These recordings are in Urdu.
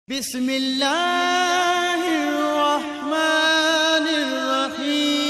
بسم اللہ الرحمن الرحیم۔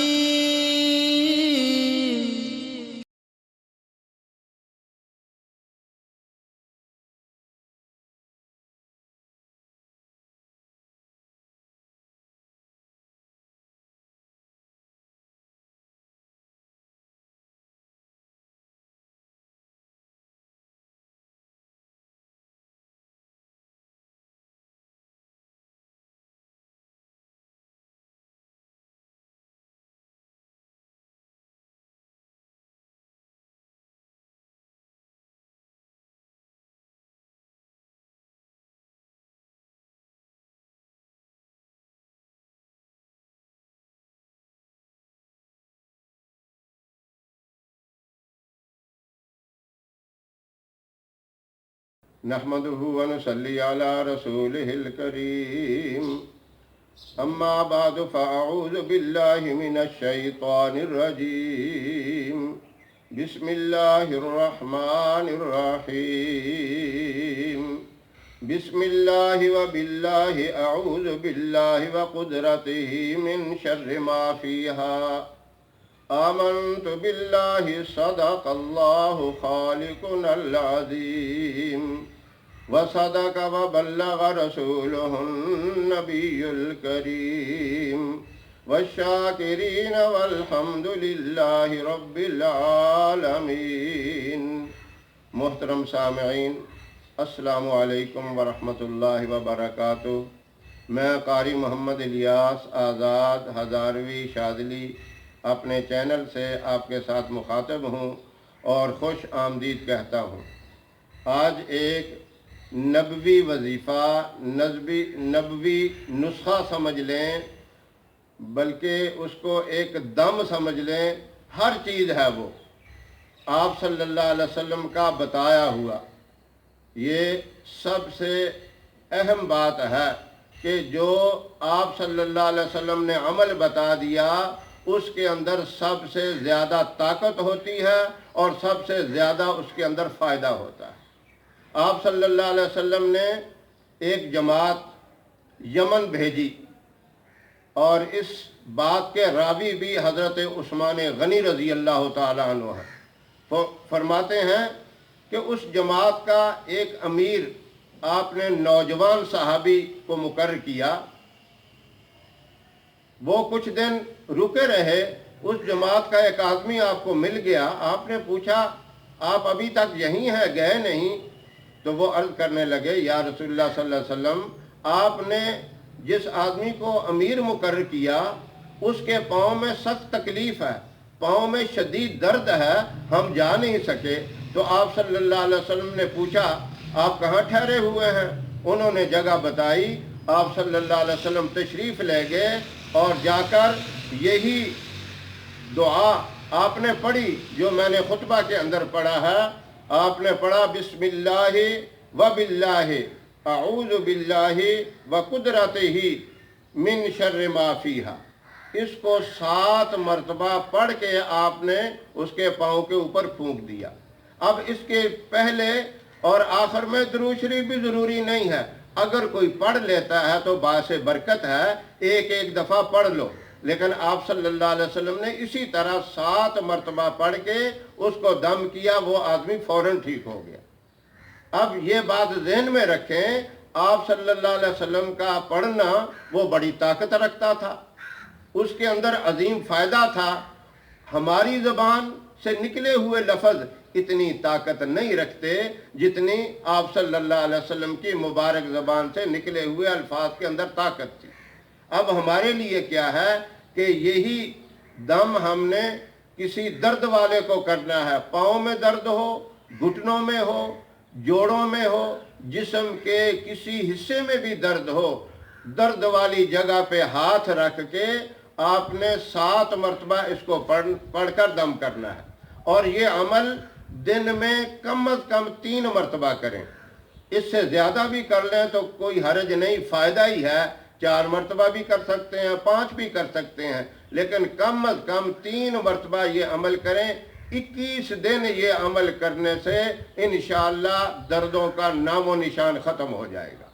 نحمده ونصلي على رسوله الكريم أما بعد فأعوذ بالله من الشيطان الرجيم بسم الله الرحمن الرحيم بسم الله وبالله أعوذ بالله وقدرته من شر ما فيها آمنت بالله صدق الله خالقنا العظيم وصدق وبلغ رسوله النبي الكريم والشاكرين والحمد لله رب العالمين۔ محترم سامعین، السلام علیکم ورحمۃ اللہ وبرکاتہ۔ میں قاری محمد الیاس آزاد ہزاروی شاذلی اپنے چینل سے آپ کے ساتھ مخاطب ہوں اور خوش آمدید کہتا ہوں۔ آج ایک نبوی وظیفہ، نبوی نسخہ سمجھ لیں، بلکہ اس کو ایک دم سمجھ لیں، ہر چیز ہے وہ آپ صلی اللہ علیہ وسلم کا بتایا ہوا۔ یہ سب سے اہم بات ہے کہ جو آپ صلی اللہ علیہ وسلم نے عمل بتا دیا، اس کے اندر سب سے زیادہ طاقت ہوتی ہے اور سب سے زیادہ اس کے اندر فائدہ ہوتا ہے۔ آپ صلی اللہ علیہ وسلم نے ایک جماعت یمن بھیجی، اور اس بات کے راوی بھی حضرت عثمان غنی رضی اللہ تعالیٰ عنہ ہے۔ فرماتے ہیں کہ اس جماعت کا ایک امیر آپ نے نوجوان صحابی کو مقرر کیا۔ وہ کچھ دن رکے رہے، اس جماعت کا ایک آدمی آپ کو مل گیا۔ آپ نے پوچھا آپ ابھی تک یہیں ہیں، گئے نہیں؟ تو وہ عرض کرنے لگے، یا رسول اللہ صلی اللہ علیہ وسلم، آپ نے جس آدمی کو امیر مقرر کیا اس کے پاؤں میں سخت تکلیف ہے، پاؤں میں شدید درد ہے، ہم جا نہیں سکے۔ تو آپ صلی اللہ علیہ وسلم نے پوچھا آپ کہاں ٹھہرے ہوئے ہیں؟ انہوں نے جگہ بتائی۔ آپ صلی اللہ علیہ وسلم تشریف لے گئے اور جا کر یہی دعا آپ نے پڑھی جو میں نے خطبہ کے اندر پڑھا ہے۔ آپ نے پڑھا بسم اللہ وباللہ اعوذ باللہ وقدرتہ من شر ما فیہا۔ اس کو 7 مرتبہ پڑھ کے آپ نے اس کے پاؤں کے اوپر پھونک دیا۔ اب اس کے پہلے اور آخر میں درود شریف بھی ضروری نہیں ہے، اگر کوئی پڑھ لیتا ہے تو باعث برکت ہے، ایک ایک دفعہ پڑھ لو۔ لیکن آپ صلی اللہ علیہ وسلم نے اسی طرح 7 مرتبہ پڑھ کے اس کو دم کیا، وہ آدمی فوراً ٹھیک ہو گیا۔ اب یہ بات ذہن میں رکھیں، آپ صلی اللہ علیہ وسلم کا پڑھنا وہ بڑی طاقت رکھتا تھا، اس کے اندر عظیم فائدہ تھا۔ ہماری زبان سے نکلے ہوئے لفظ اتنی طاقت نہیں رکھتے جتنی آپ صلی اللہ علیہ وسلم کی مبارک زبان سے نکلے ہوئے الفاظ کے اندر طاقت تھی۔ اب ہمارے لیے کیا ہے کہ یہی دم ہم نے کسی درد والے کو کرنا ہے، پاؤں میں درد ہو، گھٹنوں میں ہو، جوڑوں میں ہو، جسم کے کسی حصے میں بھی درد ہو، درد والی جگہ پہ ہاتھ رکھ کے آپ نے 7 مرتبہ اس کو پڑھ کر دم کرنا ہے، اور یہ عمل دن میں کم از کم 3 مرتبہ کریں۔ اس سے زیادہ بھی کر لیں تو کوئی حرج نہیں، فائدہ ہی ہے۔ 4 مرتبہ بھی کر سکتے ہیں، 5 بھی کر سکتے ہیں، لیکن کم از کم 3 مرتبہ یہ عمل کریں۔ 21 دن یہ عمل کرنے سے انشاءاللہ دردوں کا نام و نشان ختم ہو جائے گا۔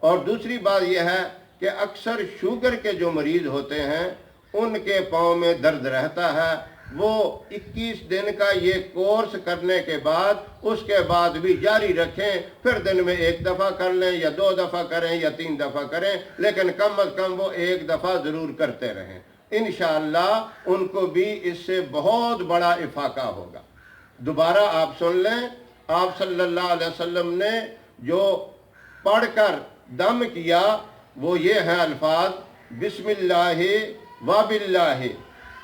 اور دوسری بات یہ ہے کہ اکثر شوگر کے جو مریض ہوتے ہیں ان کے پاؤں میں درد رہتا ہے، وہ 21 دن کا یہ کورس کرنے کے بعد اس کے بعد بھی جاری رکھیں، پھر دن میں 1 دفعہ کر لیں یا 2 دفعہ کریں یا 3 دفعہ کریں، لیکن کم از کم وہ 1 دفعہ ضرور کرتے رہیں۔ انشاءاللہ ان کو بھی اس سے بہت بڑا افاقہ ہوگا۔ دوبارہ آپ سن لیں، آپ صلی اللہ علیہ وسلم نے جو پڑھ کر دم کیا وہ یہ ہیں الفاظ: بسم اللہ و باللہ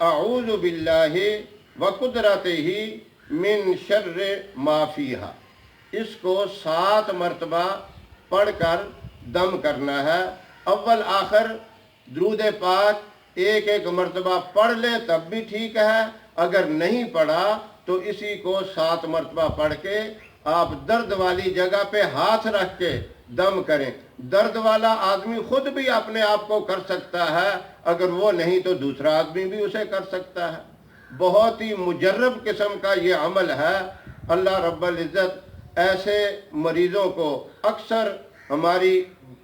اعوذ باللہ و قدرتہ من شر ما فیہا۔ اس کو 7 مرتبہ پڑھ کر دم کرنا ہے۔ اول آخر درود پاک 1 مرتبہ پڑھ لیں تب بھی ٹھیک ہے، اگر نہیں پڑھا تو اسی کو 7 مرتبہ پڑھ کے آپ درد والی جگہ پہ ہاتھ رکھ کے دم کریں۔ درد والا آدمی خود بھی اپنے آپ کو کر سکتا ہے، اگر وہ نہیں تو دوسرا آدمی بھی اسے کر سکتا ہے۔ بہت ہی مجرب قسم کا یہ عمل ہے۔ اللہ رب العزت ایسے مریضوں کو، اکثر ہماری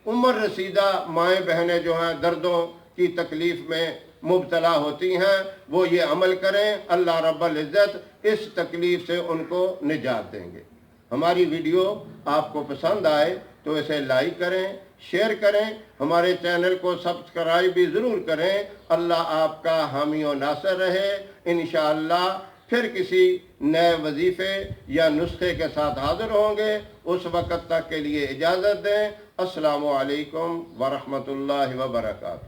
عمر رسیدہ مائیں بہنیں جو ہیں دردوں کی تکلیف میں مبتلا ہوتی ہیں، وہ یہ عمل کریں، اللہ رب العزت اس تکلیف سے ان کو نجات دیں گے۔ ہماری ویڈیو آپ کو پسند آئے تو اسے لائک کریں، شیئر کریں، ہمارے چینل کو سبسکرائب بھی ضرور کریں۔ اللہ آپ کا حامی و ناصر رہے۔ انشاءاللہ پھر کسی نئے وظیفے یا نسخے کے ساتھ حاضر ہوں گے۔ اس وقت تک کے لیے اجازت دیں۔ السلام علیکم ورحمۃ اللہ وبرکاتہ۔